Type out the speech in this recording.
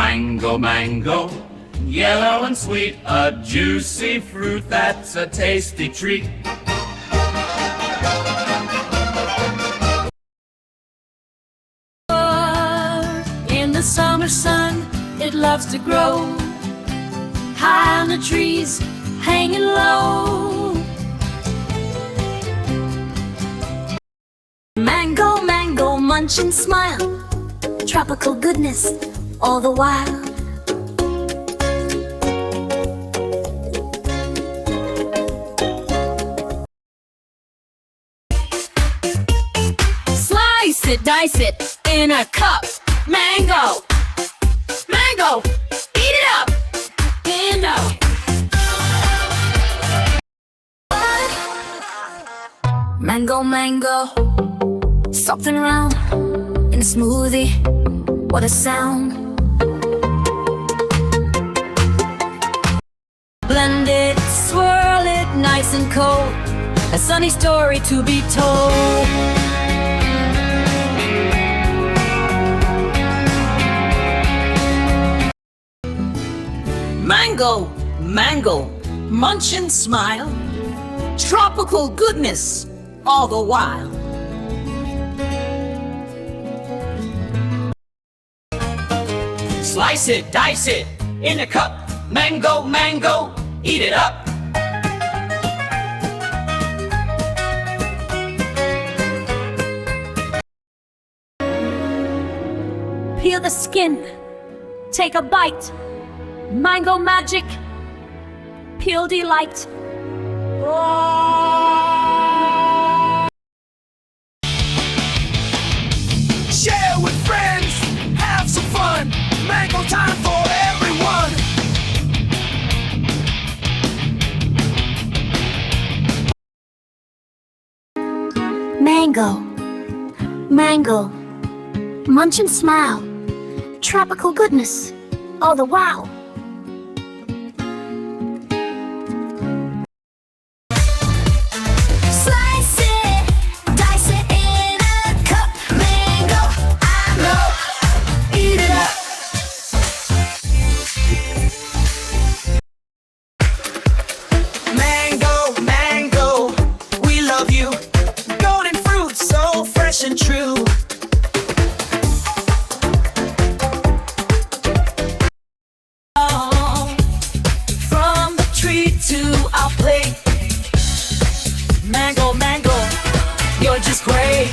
Mango, mango, yellow and sweet, a juicy fruit that's a tasty treat. In the summer sun, it loves to grow high on the trees, hanging low. Mango, mango, munch and smile, tropical goodness all the while. Slice it, dice it in a cup. Mango, mango, eat it up. Mango, mango, something round in a smoothie. What a sound. Blend it, swirl it, nice and cold. A sunny story to be told. Mango, mango, munch and smile, tropical goodness all the while. Slice it, dice it in a cup. Mango, mango, eat it up. Peel the skin, take a bite. Mango magic, peel delight. Share with friends, have some fun. Mango time for everyone. Mango, mango, munch and smile, tropical goodness all the while. Slice it, dice it in a cup. Mango, I know, eat it up. Mango, mango, we love you. Golden fruit, so fresh and true. From the tree to our plate. Mango, mango, you're just great.